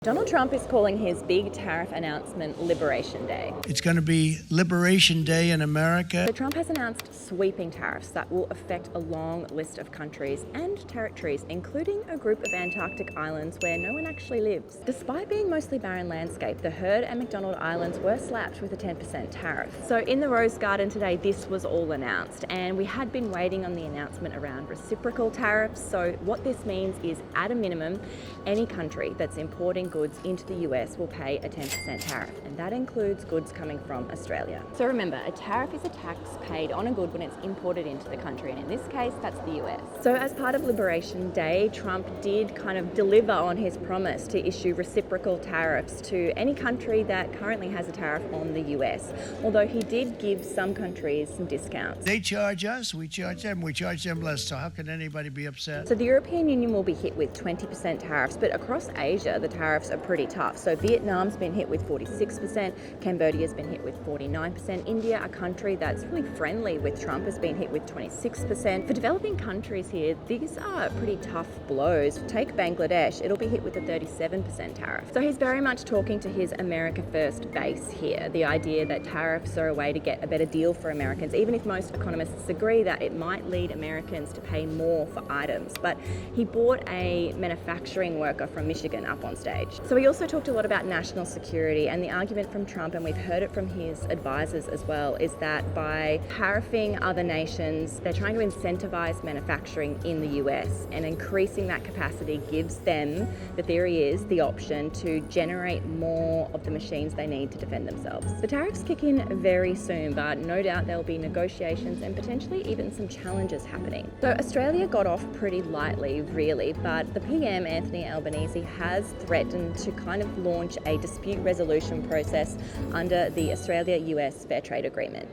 Donald Trump is calling his big tariff announcement Liberation Day. It's going to be Liberation Day in America. So Trump has announced sweeping tariffs that will affect a long list of countries and territories, including a group of Antarctic islands where no one actually lives. Despite being mostly barren landscape, the Heard and McDonald Islands were slapped with a 10% tariff. So in the Rose Garden today, this was all announced, and we had been waiting on the announcement around reciprocal tariffs. So what this means is, at a minimum, any country that's importing goods into the US will pay a 10% tariff, and that includes goods coming from Australia. So remember, a tariff is a tax paid on a good when it's imported into the country, and in this case, that's the US. So as part of Liberation Day, Trump did kind of deliver on his promise to issue reciprocal tariffs to any country that currently has a tariff on the US, although he did give some countries some discounts. They charge us, we charge them less, so how can anybody be upset? So the European Union will be hit with 20% tariffs, but across Asia, the tariffs are pretty tough. So Vietnam's been hit with 46%, Cambodia's been hit with 49%, India, a country that's really friendly with Trump, has been hit with 26%. For developing countries here, these are pretty tough blows. Take Bangladesh, it'll be hit with a 37% tariff. So he's very much talking to his America First base here, the idea that tariffs are a way to get a better deal for Americans, even if most economists agree that it might lead Americans to pay more for items. But he brought a manufacturing worker from Michigan up on stage. So he also talked a lot about national security, and the argument from Trump, and we've heard it from his advisors as well, is that by tariffing other nations, they're trying to incentivize manufacturing in the US, and increasing that capacity gives them, the theory is, the option to generate more of the machines they need to defend themselves. The tariffs kick in very soon, but no doubt there'll be negotiations and potentially even some challenges happening. So Australia got off pretty lightly, really, but the PM, Anthony Albanese, has threatened to kind of launch a dispute resolution process under the Australia-US Fair Trade Agreement.